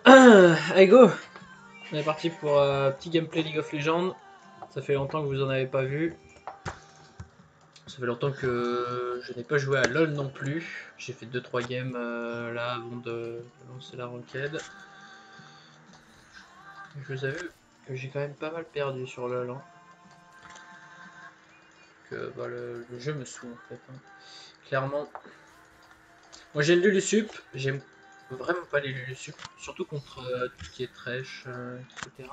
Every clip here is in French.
Allez go. On est parti pour un petit gameplay League of Legends. Ça fait longtemps que vous en avez pas vu. Ça fait longtemps que je n'ai pas joué à LoL non plus. J'ai fait 2-3 games là avant de lancer la ranked. Je vous avoue que j'ai quand même pas mal perdu sur LoL. Hein. Que bah, le jeu me saoule en fait. Hein. Clairement. Moi j'ai le Lulusup. J'aime vraiment pas les Lulusup. Surtout contre tout ce qui est Thresh, etc.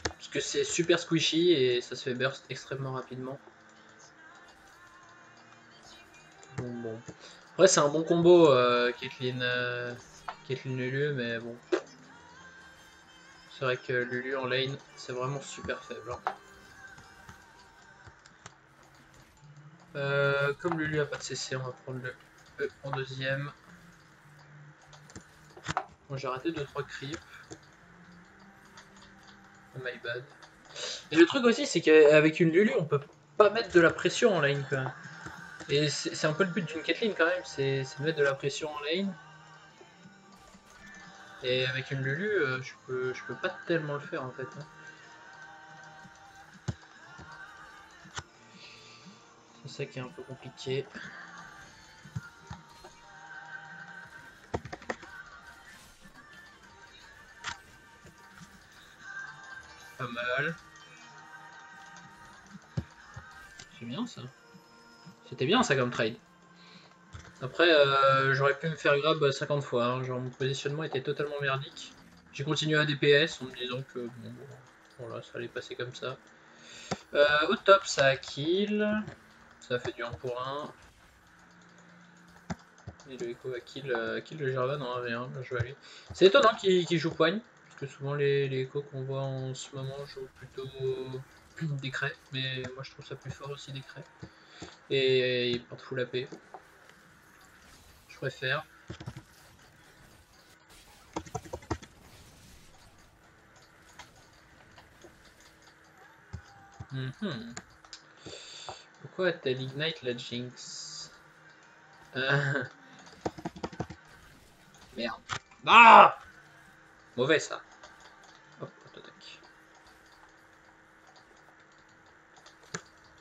Parce que c'est super squishy et ça se fait burst extrêmement rapidement. Bon. Après c'est un bon combo Caitlyn Lulu, mais bon. C'est vrai que Lulu en lane c'est vraiment super faible. Hein. Comme Lulu a pas de CC, on va prendre le E en deuxième. Bon, j'ai raté 2-3 creeps. Oh my bad. Et le truc aussi c'est qu'avec une Lulu on peut pas mettre de la pression en lane quand même. Et c'est un peu le but d'une Caitlyn quand même, c'est de mettre de la pression en lane. Et avec une Lulu, je peux pas tellement le faire en fait. Hein. C'est ça qui est un peu compliqué. Pas mal. C'est bien ça. C'était bien ça comme trade. Après, j'aurais pu me faire grab 50 fois. Hein. Genre mon positionnement était totalement merdique. J'ai continué à DPS en me disant que bon, voilà, ça allait passer comme ça. Au top, ça a kill. Ça a fait du 1 pour 1. Et le Echo a kill le Jarvan en 1v1. Bien joué à lui. C'est étonnant qu'il joue poigne. Parce que souvent les Echo qu'on voit en ce moment jouent plutôt Décret. Mais moi je trouve ça plus fort aussi Décret. Et il porte full AP. Je préfère. Pourquoi a-t-elle ignite la Jinx? Merde. Ah, mauvais ça. Hop, attaque.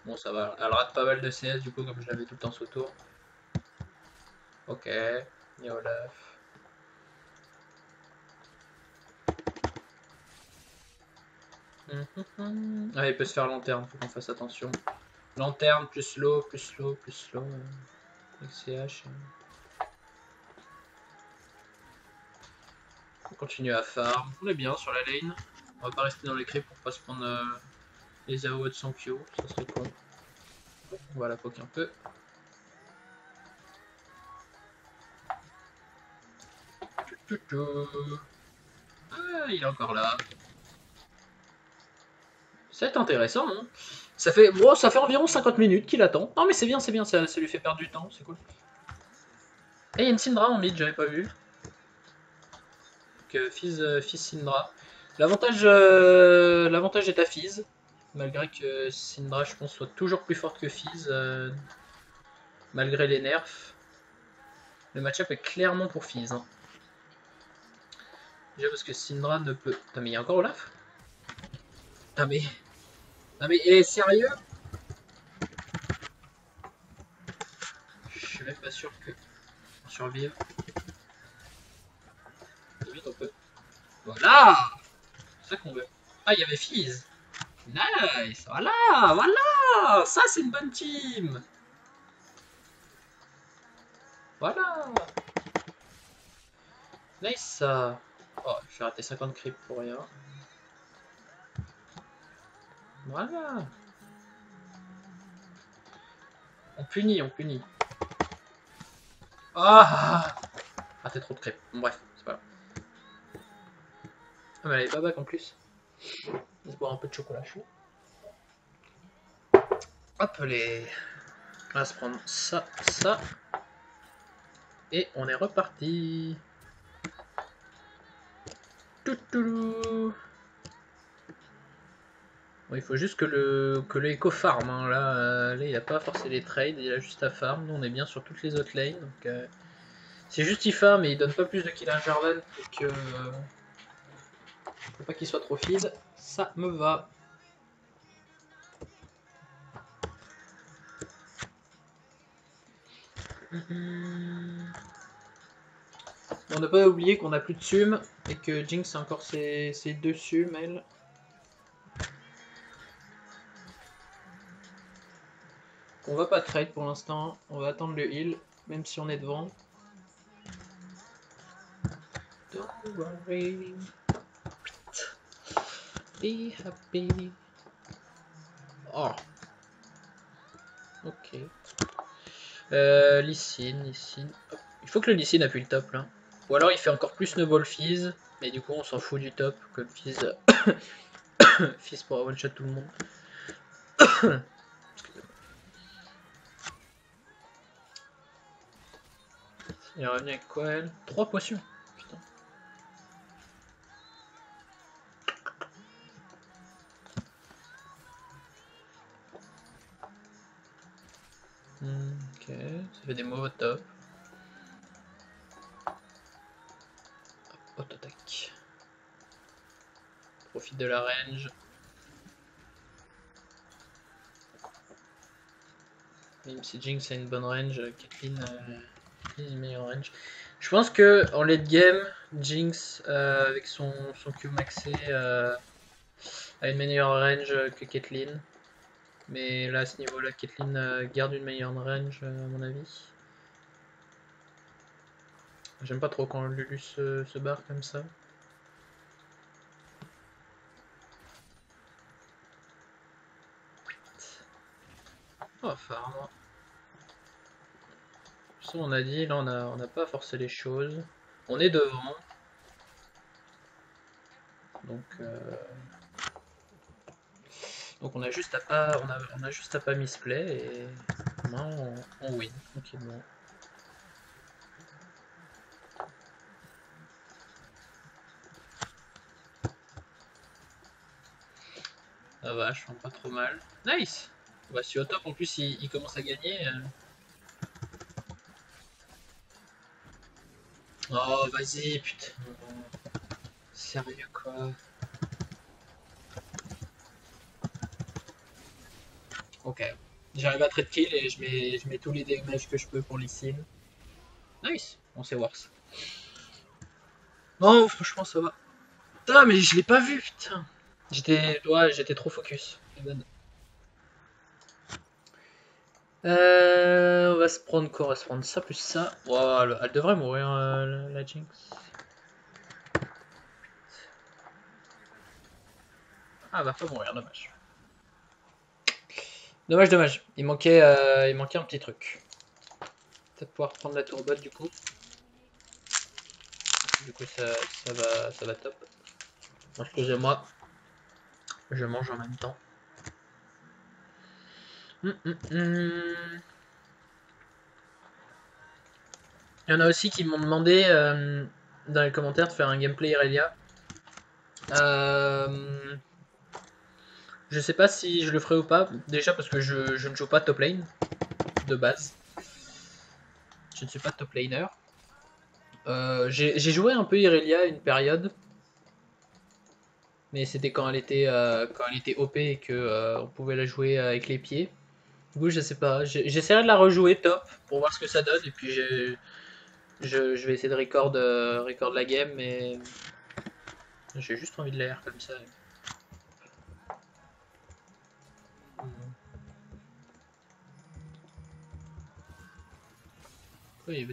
Bon, ça va. Elle rate pas mal de CS du coup, comme je l'avais tout le temps sous tour. Ok. Il y a Olaf. Ah, il peut se faire lanterne, faut qu'on fasse attention. Lanterne, plus slow, plus slow, plus slow. XCH. On continue à farm. On est bien sur la lane. On va pas rester dans les creeps pour pas se prendre les AOE de son Q. Ça serait con. On va la poke un peu. Ah, il est encore là. C'est intéressant, hein. Ça fait environ 50 minutes qu'il attend. Non mais c'est bien, ça lui fait perdre du temps, c'est cool. Et il y a une Syndra en mid, j'avais pas vu. Donc Fizz Syndra. L'avantage est à Fizz, malgré que Syndra je pense soit toujours plus forte que Fizz, malgré les nerfs. Le match-up est clairement pour Fizz. Hein. Déjà parce que Syndra ne peut... Putain mais il y a encore Olaf? Ah mais... Ah mais sérieux? Je suis même pas sûr que on survive. Limite on peut... Voilà! C'est ça qu'on veut. Ah il y avait Fizz. Nice! Voilà! Ça c'est une bonne team! Voilà! Nice ça! Oh, j'ai raté 50 creeps pour rien. Voilà! On punit, on punit. Ah! Ah, t'es trop de crêpes. Bon, bref, c'est pas grave. Ah, mais elle est pas back en plus. On va boire un peu de chocolat chaud. Hop, les. On va se prendre ça, ça. Et on est reparti. Toutoulou. Bon, il faut juste que le éco farm. Hein. Là, il a pas forcé les trades, il a juste à farm. Nous, on est bien sur toutes les autres lanes. Donc, C'est juste il farm mais il donne pas plus de kills à Jarvan pour que... Faut pas qu'il soit trop feed. Ça me va. On n'a pas oublié qu'on a plus de sum et que Jinx a encore ses 2 sum, elle. On va pas trade pour l'instant, on va attendre le heal, même si on est devant. Don't worry. Be happy. Oh. Ok. Lee Sin. Il faut que le Lee Sin appuie le top là. Ou alors il fait encore plus Snowball Fizz, mais du coup on s'en fout du top, que le Fizz, Fizz pour one shot tout le monde. Il est revenu avec quoi elle? 3 potions. Putain. Ok, ça fait des mauvais top. Auto-attaque. Profite de la range. Même si Jinx a une bonne range, Caitlyn a une meilleure range. Je pense que en late game, Jinx avec son Q maxé a une meilleure range que Caitlyn. Mais là à ce niveau là, Caitlyn garde une meilleure range à mon avis. J'aime pas trop quand Lulu se barre comme ça. Oh, farm. Ça on a dit, là on n'a pas forcé les choses. On est devant. Donc on a juste à pas, on a juste à pas misplay et on win tranquillement. Ah vache, pas trop mal. Nice. Bah si au top en plus il commence à gagner. Oh vas-y putain. Sérieux quoi. Ok. J'arrive à trade kill et je mets tous les damages que je peux pour les Lee. Nice. On sait worse. Non franchement ça va. Putain mais je l'ai pas vu putain. J'étais trop focus. On va se prendre quoi? On va se prendre ça plus ça. Wow, elle devrait mourir la Jinx. Ah, elle va pas mourir, dommage. Dommage. Il manquait un petit truc. Peut-être pouvoir prendre la tour bot du coup. Du coup ça va top. Excusez-moi. Je mange en même temps. Il y en a aussi qui m'ont demandé dans les commentaires de faire un gameplay Irelia. Je sais pas si je le ferai ou pas. Déjà parce que je ne joue pas top lane de base. Je ne suis pas top laner. J'ai joué un peu Irelia une période. Mais c'était quand elle était OP et que on pouvait la jouer avec les pieds. Du coup, je sais pas. J'essaierai de la rejouer top pour voir ce que ça donne. Et puis je vais essayer de record la game, mais j'ai juste envie de l'air comme ça. Oui,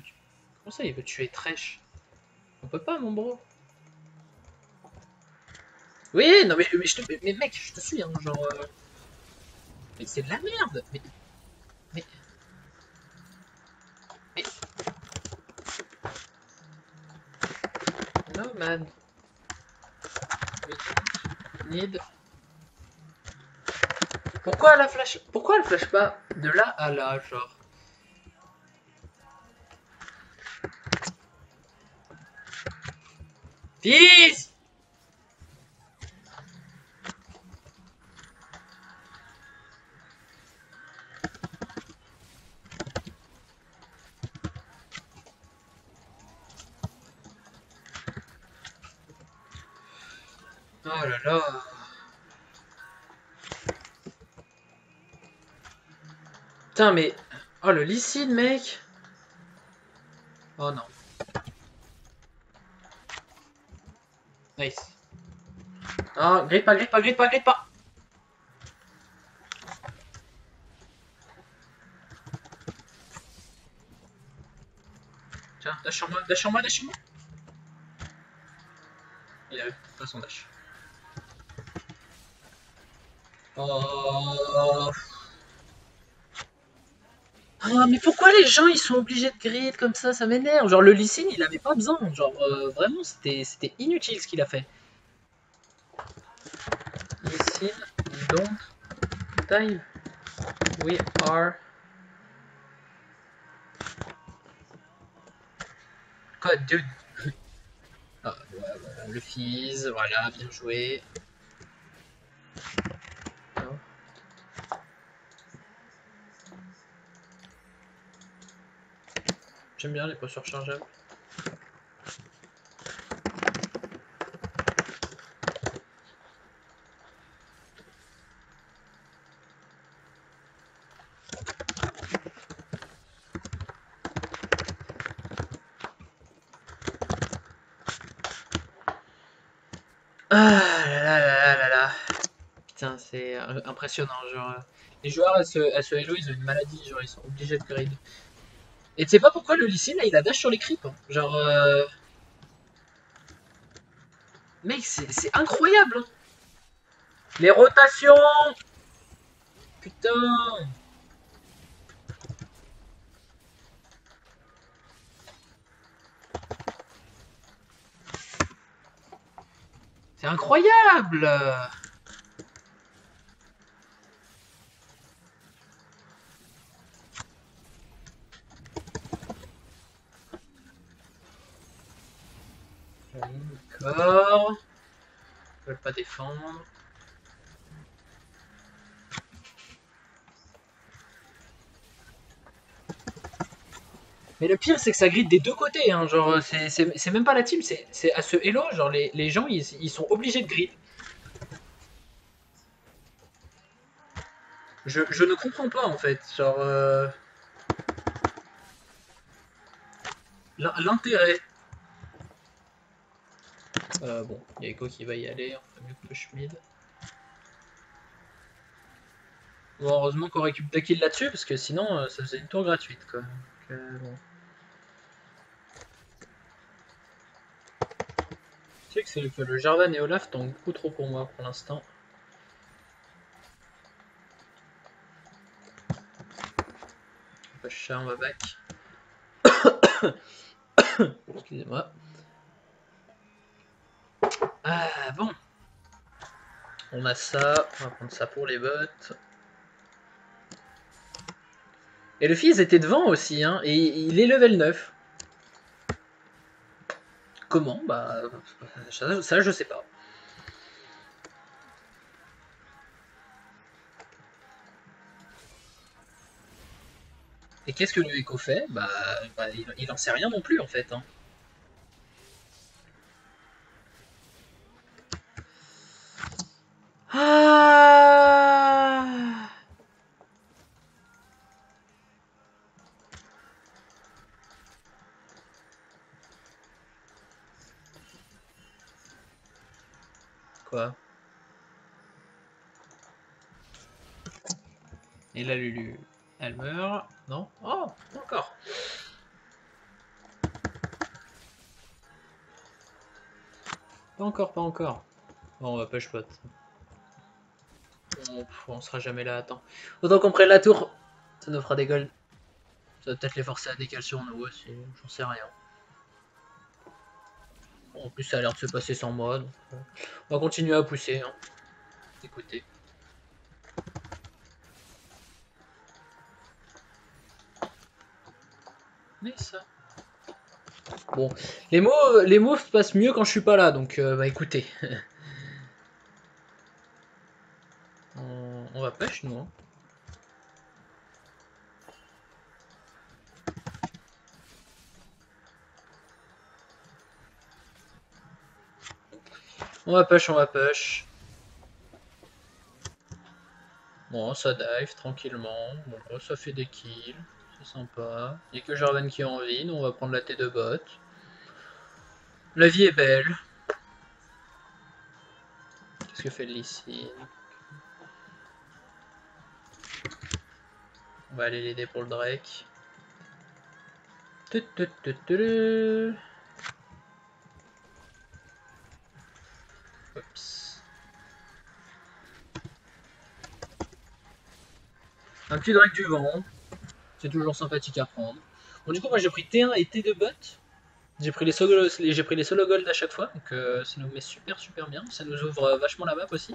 comment ça, il veut tuer Thresh? On peut pas, mon bro. Oui, non, mais mec, je te suis, hein, genre. Mais c'est de la merde! Mais, mais. No, man. Need. Pourquoi elle flash pas de là à là, genre? Fils! Oh là là. Putain, mais... Oh, le Lee mec. Oh non. Nice. Ah, grille pas, grille pas, grille pas, grille pas. Tiens, dash sur moi, dash sur moi, dash sur moi. Il a pas son dash. Oh. Ah, mais pourquoi les gens ils sont obligés de grid comme ça m'énerve. Genre le Lee Sin, il avait pas besoin. Genre vraiment c'était inutile ce qu'il a fait. Lee Sin, don't dive. We are. Quoi, dude? Ah, voilà, voilà, le Fizz, voilà, bien joué. Non. J'aime bien les potions rechargeables. Ah là là là là là là. Putain, c'est impressionnant. Genre, les joueurs à ce Hello, ils ont une maladie. Genre, ils sont obligés de grid. Et tu sais pas pourquoi le Lee Sin, là, il a dash sur les creeps. Hein. Genre, mec, c'est incroyable. Hein. Les rotations. Putain. C'est incroyable. D'accord. Ils veulent pas défendre. Mais le pire, c'est que ça grille des deux côtés. Hein. Genre, c'est même pas la team, c'est à ce Hello. Genre, les gens, ils sont obligés de grid. Je ne comprends pas en fait. Genre, l'intérêt. Bon, il y a Echo qui va y aller. On fait mieux que push mid. Bon, heureusement qu'on récupère 2 kills là-dessus, parce que sinon, ça faisait une tour gratuite, quoi. Donc, bon. Tu sais que le Jarvan et Olaf tombent beaucoup trop pour moi pour l'instant. Pas cher, on va back. Excusez-moi. Ah, bon. On a ça, on va prendre ça pour les bots. Et le Fizz était devant aussi, hein, et il est level 9. Comment? Bah, ça je sais pas. Et qu'est-ce que le Echo fait? Bah il en sait rien non plus en fait. Hein. Ah Quoi? Et là Lulu, elle meurt. Non? Oh, encore. Pas encore, pas encore. Bon, on va push pot. On sera jamais là, attends. Autant qu'on prenne la tour, ça nous fera des golds. Ça va peut-être les forcer à décaler sur nous aussi, j'en sais rien. Bon, en plus, ça a l'air de se passer sans moi, donc on va continuer à pousser. Hein. Écoutez. Mais ça. Bon, les mots se passent mieux quand je suis pas là, donc bah écoutez. On va push nous. Hein. On va push, on va push. Bon, ça dive tranquillement. Bon, ça fait des kills. C'est sympa. Il n'y a que Jarvan qui a envie. Nous, on va prendre la T de bot. La vie est belle. Qu'est-ce que fait Lee? On va aller l'aider pour le Drake. Oups. Un petit Drake du vent. C'est toujours sympathique à prendre. Bon, du coup, moi j'ai pris T1 et T2 bot. J'ai pris les solo gold à chaque fois, donc ça nous met super bien. Ça nous ouvre vachement la map aussi.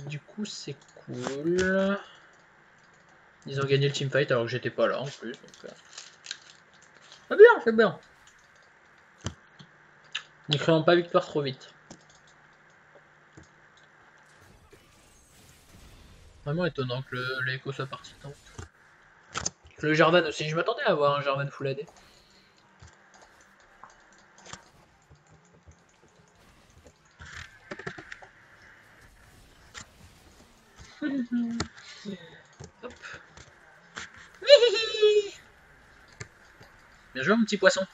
Du coup, c'est cool. Ils ont gagné le teamfight alors que j'étais pas là en plus. Donc, c'est bien. N'y créons pas victoire trop vite. Vraiment étonnant que le Echo soit parti tant. Le Jarvan aussi, je m'attendais à avoir un Jarvan full AD. Hop. Bien joué mon petit poisson.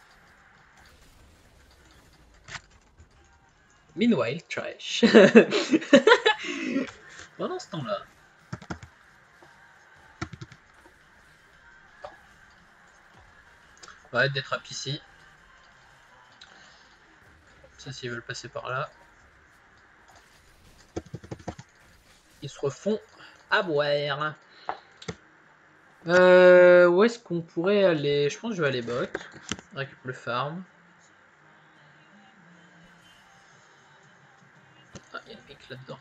Meanwhile, trash. Pendant ce temps-là. On va arrêter d'être up ici. Ça, s'ils veulent passer par là. Ils se refont à boire. Où est-ce qu'on pourrait aller? Je pense que je vais aller bot. Récupère le farm. Ah, il y a une pique là-dedans.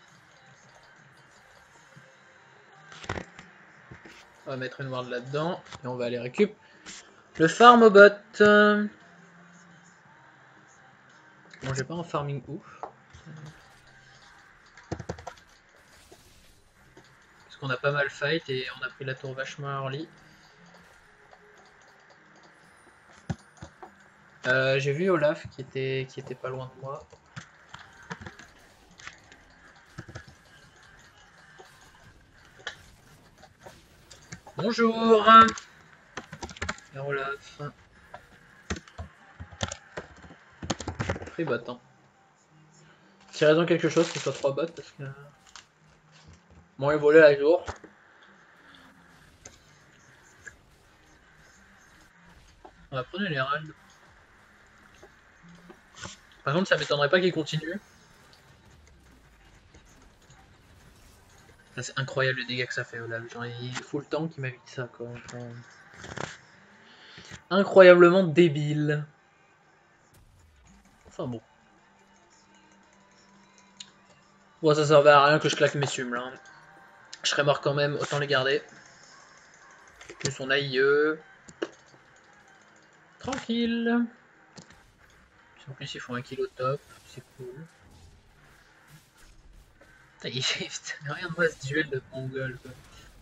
On va mettre une ward là-dedans. Et on va aller récupérer le farm au bot. Bon, j'ai pas un farming ouf. Parce qu'on a pas mal fight et on a pris la tour vachement early. J'ai vu Olaf qui était pas loin de moi. Bonjour. Et Olaf. Free bot. Hein. Tirez-en quelque chose que ce soit 3 bots parce que. Bon, il volait à jour. On va prendre l'Herald. Par contre, ça m'étonnerait pas qu'il continue. C'est incroyable le dégât que ça fait, Olaf. Genre, il faut le temps qu'il m'invite ça, quoi. Enfin... Incroyablement débile. Enfin bon. Bon, ça servait à rien que je claque mes sumes, là. Je serais mort quand même, autant les garder. Plus on AIE. Tranquille. En plus, ils font un kill au top. C'est cool. Regarde-moi ce duel de mongol, quoi.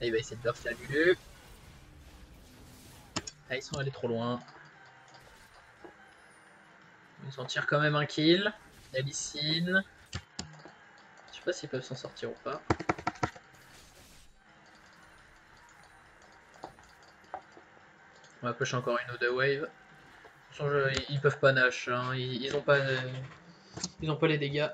Là, il va essayer de burst la Lulu. Ah, ils sont allés trop loin. Ils en tirent quand même un kill. Alicine. Je sais pas s'ils peuvent s'en sortir ou pas. On va push encore une ou deux waves. De toute façon, ils peuvent pas nash. Hein. Ils ont pas les dégâts.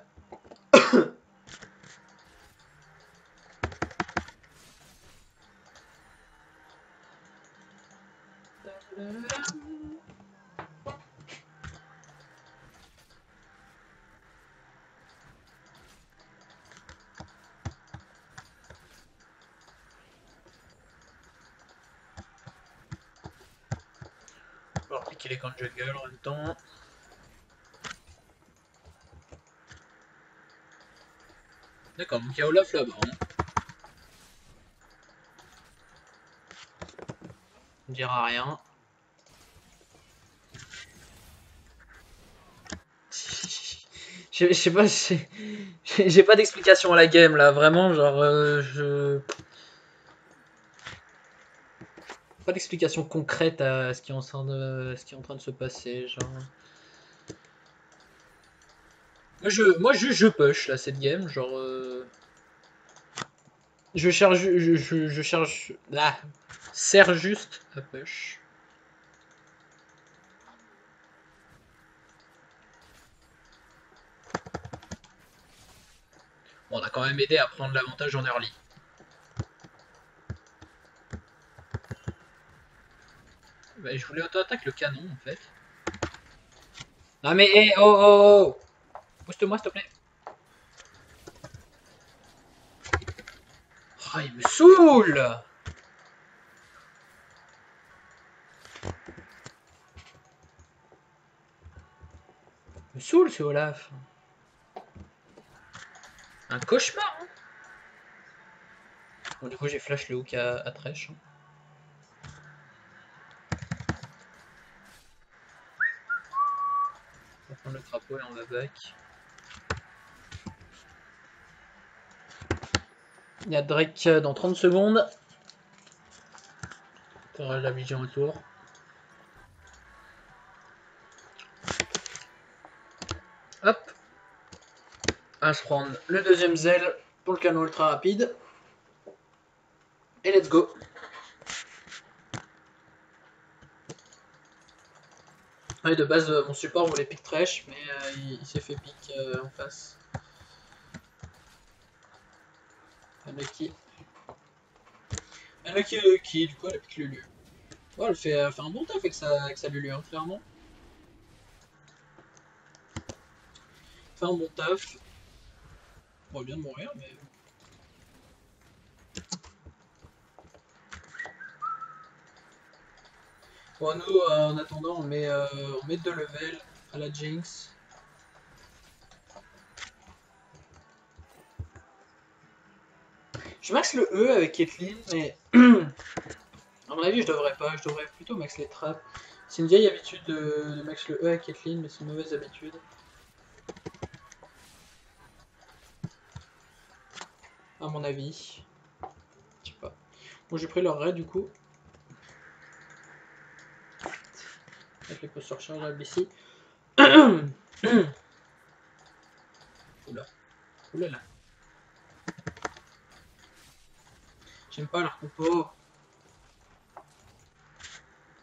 On va piquer les camps de jungle en même temps. D'accord, donc il y a Olaf là-bas. Hein. On dira rien. Je sais pas, j'ai pas d'explication à la game là, vraiment, genre, pas d'explication concrète à ce qui est en train de se passer, genre. Moi je push là cette game, genre je cherche je cherche là, sert juste à push. Bon, on a quand même aidé à prendre l'avantage en early. Bah, je voulais auto-attaque le canon en fait. Ah mais hey, oh oh oh, booste-moi s'il te plaît. Oh, il me saoule. Il me saoule ce Olaf. Un cauchemar hein. Bon du coup j'ai flash le hook à Thresh. On va prendre le crapaud et on va back. Il y a Drake dans 30 secondes. T'auras la vision autour. Hop. À se prendre le deuxième zèle pour le canon ultra rapide. Et let's go. Ouais, de base, mon support voulait pick Thresh, mais il s'est fait pick en face. Unlucky. Unlucky, du coup, elle a pick Lulu. Ouais, elle fait un bon taf avec sa Lulu, hein, clairement. Elle fait un bon taf. Bon, elle vient de mourir, mais... Bon, nous, en attendant, on met 2 levels à la Jinx. Je max le E avec Caitlyn, mais... à mon avis, je devrais pas. Je devrais plutôt max les traps. C'est une vieille habitude de max le E avec Caitlyn, mais c'est une mauvaise habitude. À mon avis. Je sais pas. Bon, j'ai pris leur raid, du coup. Avec les postes rechargeables ici. Oula. Oula là. J'aime pas leur compo.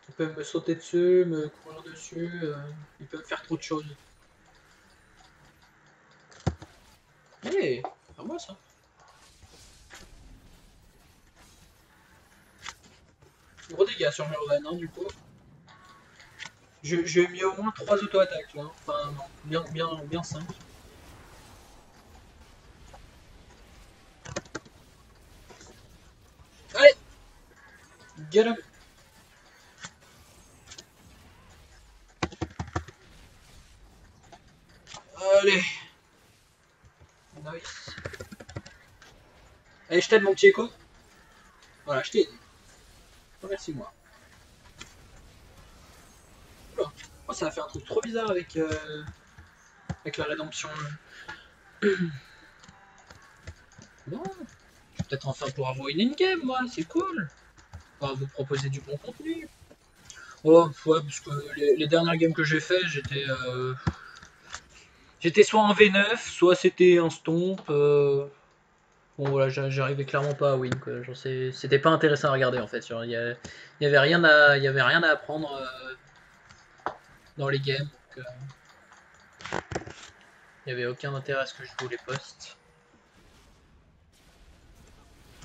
Ils peuvent me sauter dessus, me courir dessus. Ils peuvent faire trop de choses. Hey, c'est pas moi ça. Gros dégâts sur Murven, hein, du coup. J'ai mis au moins 3 auto-attaques là. Enfin, non, bien 5. Allez! Get him! Allez! Nice. Allez, je t'aide mon petit écho. Voilà, je t'ai aidé. Remercie-moi. Oula. Oh, ça a fait un truc trop bizarre avec la rédemption. Bon, je vais peut-être enfin pouvoir vous une in-game, moi, c'est cool. On va vous proposer du bon contenu. Oh, ouais, parce que les dernières games que j'ai fait, j'étais soit en V9, soit c'était un stomp. Bon voilà, j'arrivais clairement pas à win quoi. Genre, c'était pas intéressant à regarder en fait. Il y avait rien à apprendre dans les games. Donc, il y avait aucun intérêt à ce que je joue les postes.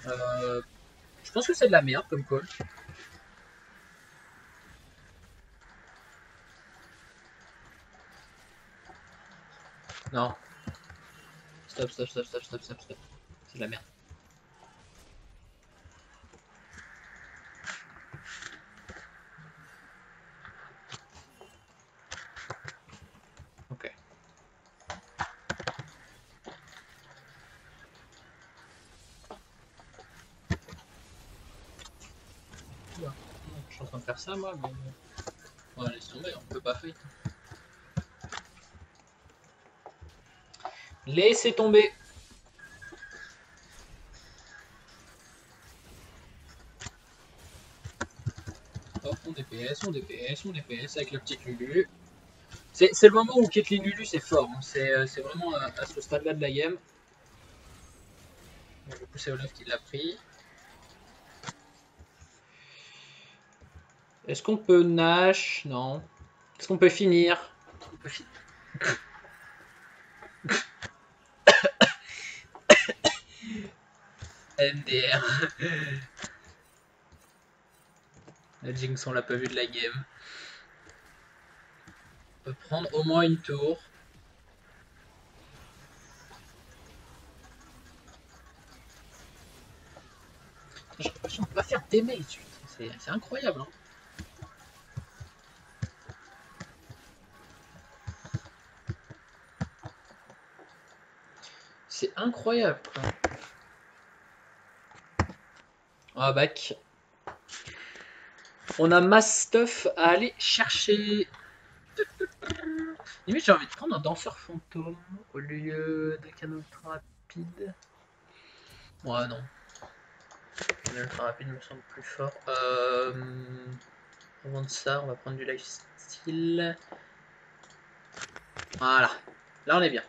Je pense que c'est de la merde comme call. Non. Stop. C'est de la merde. Ok. Je suis en train de faire ça moi, mais... Ouais, laisse tomber, on peut pas fight. Laissez tomber. Hop, on DPS avec la petite Lulu. C'est le moment où Caitlyn Lulu c'est fort, hein. C'est vraiment à ce stade-là de la game. Bon, du coup c'est Olaf qui l'a pris. Est-ce qu'on peut Nash? Non. Est-ce qu'on peut finir? On peut finir. MDR. La Jinx on l'a pas vu de la game. On peut prendre au moins une tour. J'ai l'impression de pas faire d'aimer. C'est incroyable. Hein. C'est incroyable. Quoi. Ah, back. On a mass stuff à aller chercher. Limite, j'ai envie de prendre un danseur fantôme au lieu d'un canon ultra rapide. Ouais, non. Le canon ultra rapide me semble plus fort. Avant de ça, on va prendre du lifestyle. Voilà. Là, on est bien.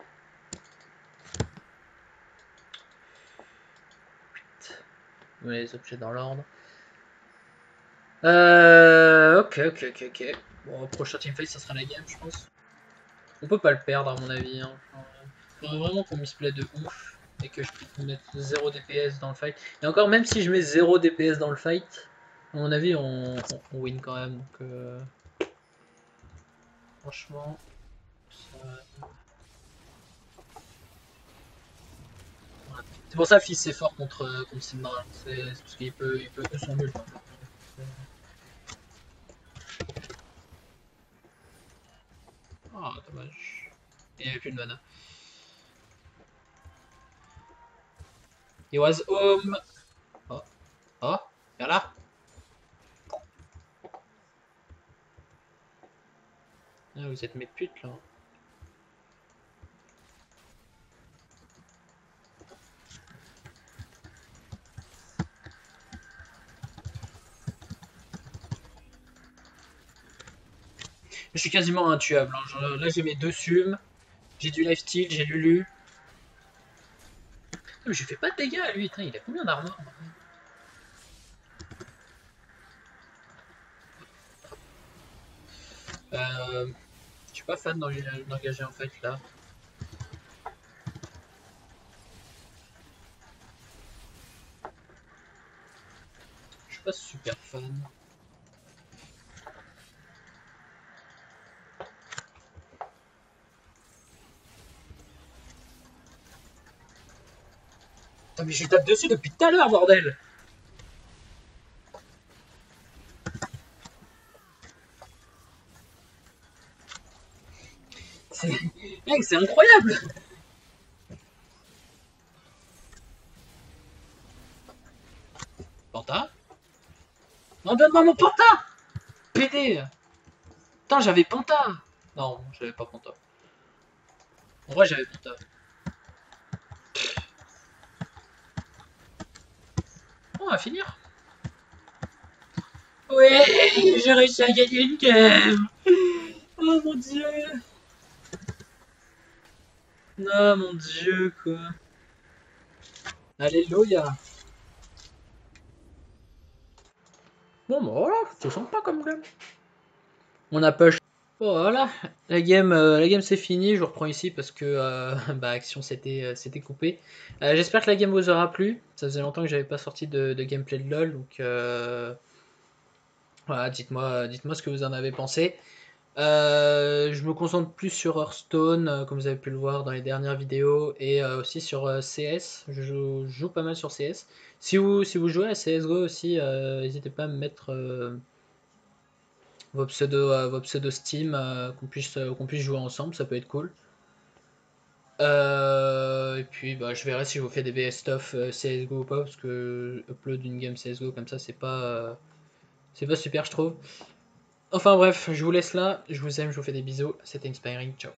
On met les objets dans l'ordre. Ok. Bon, prochain teamfight, ça sera la game, je pense. On peut pas le perdre, à mon avis. Hein. Faudrait vraiment qu'on misplay de ouf et que je puisse mettre 0 DPS dans le fight. Et encore, même si je mets 0 DPS dans le fight, à mon avis, on win quand même. Donc, franchement, ça... Voilà. C'est pour ça Fizz c'est fort contre Syndra. C'est parce qu'il peut que son nul. Ah, dommage. Il n'y avait plus de mana. He was home. Oh, oh, viens là. Ah, vous êtes mes putes là. Je suis quasiment intuable. Hein. Genre, là j'ai mes 2 sums. J'ai du lifesteal, j'ai Lulu. Mais je fais pas de dégâts à lui. Putain, il a combien d'armor? Je suis pas fan d'engager en fight là. Je suis pas super fan. Putain, mais je tape dessus depuis tout à l'heure, bordel! Mec, c'est incroyable! Panta? Non, donne-moi mon Panta! PD! Putain, j'avais Panta! Non, j'avais pas Panta. En vrai, j'avais Panta. On va finir. Ouais, j'ai réussi à gagner une game! Oh mon dieu! Non, mon dieu, quoi. Alléluia! Bon, bah voilà, ça sent pas comme game. On a push. Bon, voilà, la game c'est fini. Je reprends ici parce que bah, Action s'était coupé. J'espère que la game vous aura plu. Ça faisait longtemps que j'avais pas sorti de gameplay de LoL, donc voilà, dites-moi ce que vous en avez pensé. Je me concentre plus sur Hearthstone, comme vous avez pu le voir dans les dernières vidéos, et aussi sur CS. Je joue pas mal sur CS. Si vous jouez à CSGO aussi, n'hésitez pas à me mettre vos pseudos Steam, qu'on puisse jouer ensemble, ça peut être cool. Et puis bah, je verrai si je vous fais des best-of CSGO ou pas, parce que upload une game CSGO comme ça, c'est pas super, je trouve. Enfin bref, je vous laisse là, je vous aime, je vous fais des bisous, c'était Inspiring, ciao.